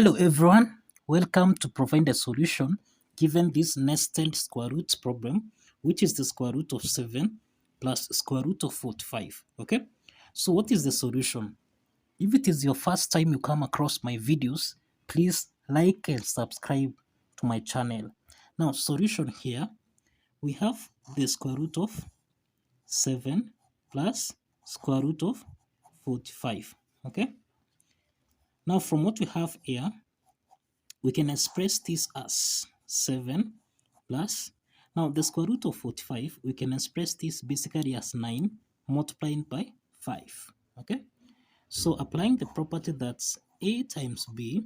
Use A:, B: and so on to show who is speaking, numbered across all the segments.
A: Hello everyone, welcome to provide a solution given this nested square root problem, which is the square root of 7 plus square root of 45. Okay, so what is the solution? If it is your first time you come across my videos, please like and subscribe to my channel. Now, solution here, we have the square root of 7 plus square root of 45. Okay, now from what we have here, we can express this as 7 plus, now the square root of 45, we can express this basically as 9 multiplying by 5. Okay, so applying the property that's a times b,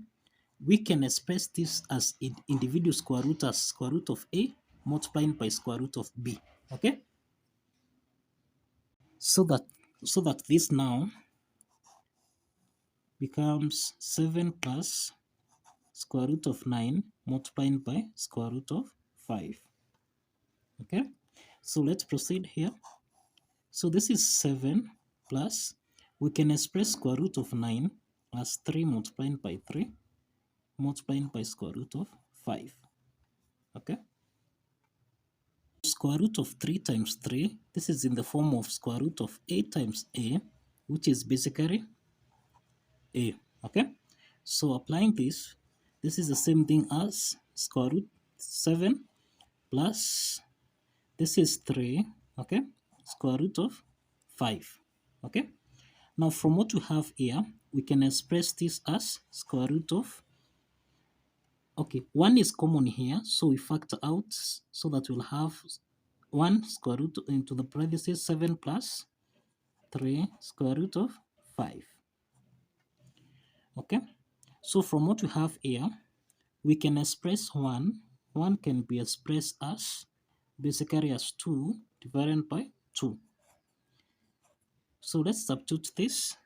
A: we can express this as individual square root as square root of a multiplying by square root of b. Okay, so that this now becomes 7 plus square root of 9 multiplying by square root of 5. Okay, so let's proceed here. So this is 7 plus, we can express square root of 9 as 3 multiplying by 3 multiplying by square root of 5. Okay, square root of 3 times 3, this is in the form of square root of a times a, which is basically a. Okay, so applying this is the same thing as square root 7 plus, this is 3, okay, square root of 5. Okay, now from what we have here, we can express this as square root of, okay, 1 is common here, so we factor out so that we'll have 1 square root into the parentheses 7 plus 3 square root of 5. Okay, so from what we have here, we can express 1. 1 can be expressed as basically as 2 divided by 2. So let's substitute this.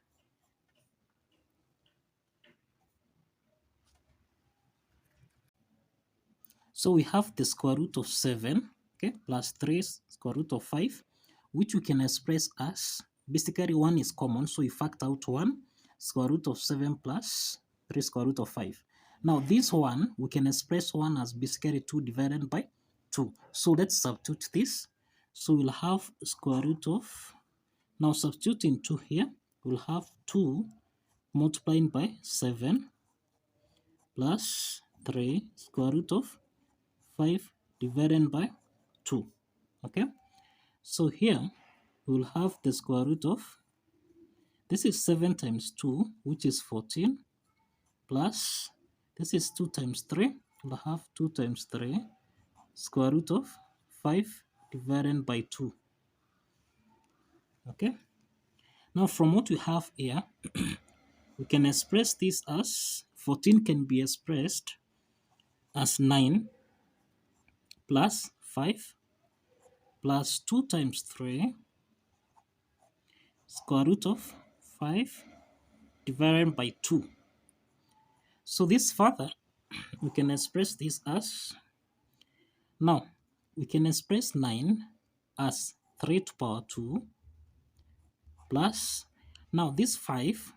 A: So we have the square root of 7, okay, plus 3 square root of 5, which we can express as, basically 1 is common, so we factor out 1, square root of 7 plus 3 square root of 5. Now this one, we can express 1 as basically 2 divided by 2. So let's substitute this. So we'll have square root of, now substituting 2 here, we'll have 2 multiplying by 7 plus 3 square root of 5 divided by 2. Okay, so here we will have the square root of, this is 7 times 2, which is 14, plus this is 2 times 3, we'll have 2 times 3 square root of 5 divided by 2. Okay, now from what we have here, we can express this as 14 can be expressed as 9 plus 5 plus 2 times 3 square root of 5 divided by 2. So this further, we can express this as, now we can express 9 as 3 to power 2 plus, now this 5,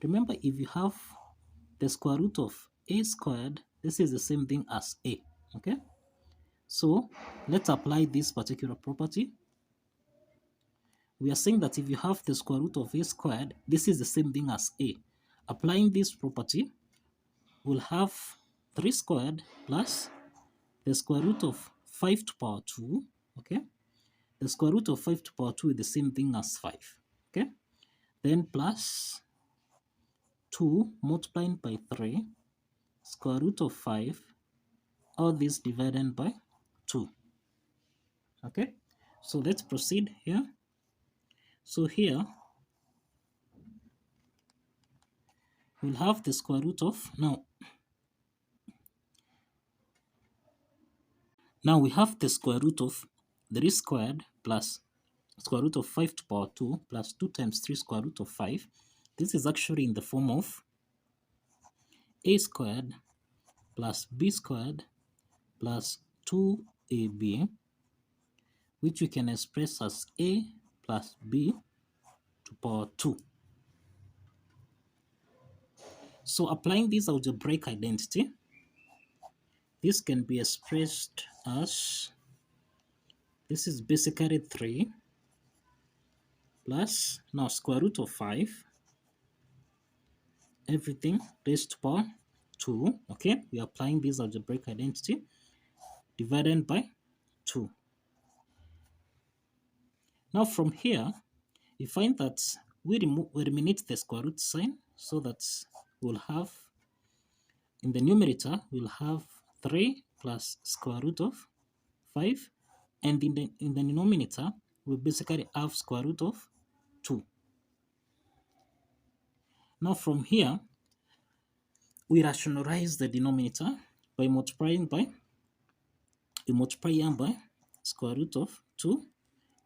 A: remember if you have the square root of a squared, this is the same thing as a. Okay, so let's apply this particular property. We are saying that if you have the square root of a squared, this is the same thing as a. Applying this property, we'll have 3 squared plus the square root of 5 to power 2. Okay, the square root of 5 to power 2 is the same thing as 5. Okay, then plus 2 multiplying by 3 square root of 5, all this divided by 2. Okay, so let's proceed here. So here we'll have the square root of, now we have the square root of 3 squared plus square root of 5 to power 2 plus 2 times 3 square root of 5. This is actually in the form of a squared plus b squared plus 2ab, which we can express as a plus b to power 2. So applying this algebraic identity, this can be expressed as, this is basically 3 plus, now square root of 5, everything raised to power 2. Okay, we are applying this algebraic identity, divided by 2. Now from here, you find that we eliminate the square root sign, so that we'll have, in the numerator, we'll have 3 plus square root of 5, and in the denominator, we basically have square root of 2. Now from here, we rationalize the denominator by multiplying by square root of 2,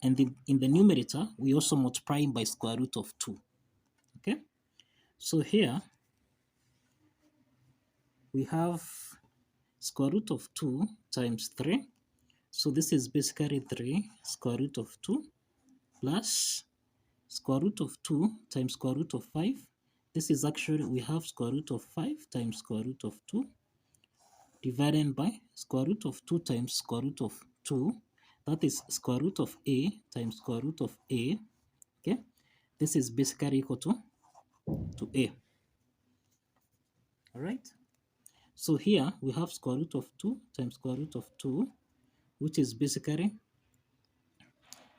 A: and in the numerator, we also multiply by square root of 2. Okay, so here we have square root of 2 times 3. So this is basically 3 square root of 2 plus square root of 2 times square root of 5. This is actually, we have square root of 5 times square root of 2 divided by square root of 2 times square root of 2. That is square root of a times square root of a. Okay, this is basically equal to a. All right. So here we have square root of 2 times square root of 2, which is basically,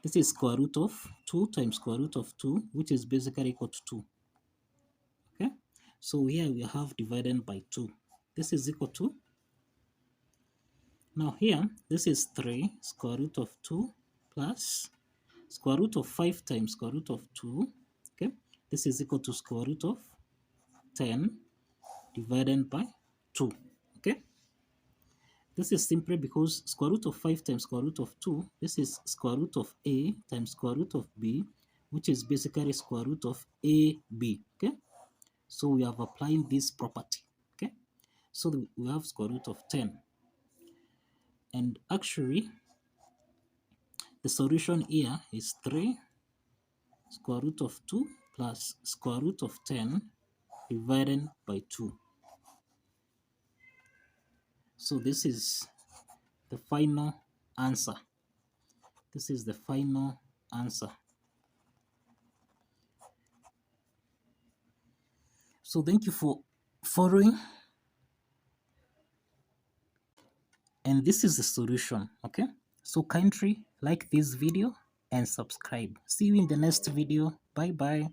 A: this is square root of 2 times square root of 2, which is basically equal to 2. Okay, so here we have divided by 2. This is equal to, now here, this is 3 square root of 2 plus square root of 5 times square root of 2. Okay, this is equal to square root of 10 divided by 2. Okay, this is simply because square root of 5 times square root of 2, this is square root of a times square root of b, which is basically square root of ab. Okay, so we have applied this property. Okay, so we have square root of 10, and actually the solution here is 3 square root of 2 plus square root of 10 divided by 2. So this is the final answer. This is the final answer. So thank you for following. And this is the solution. Okay, so kindly like this video and subscribe. See you in the next video. Bye bye.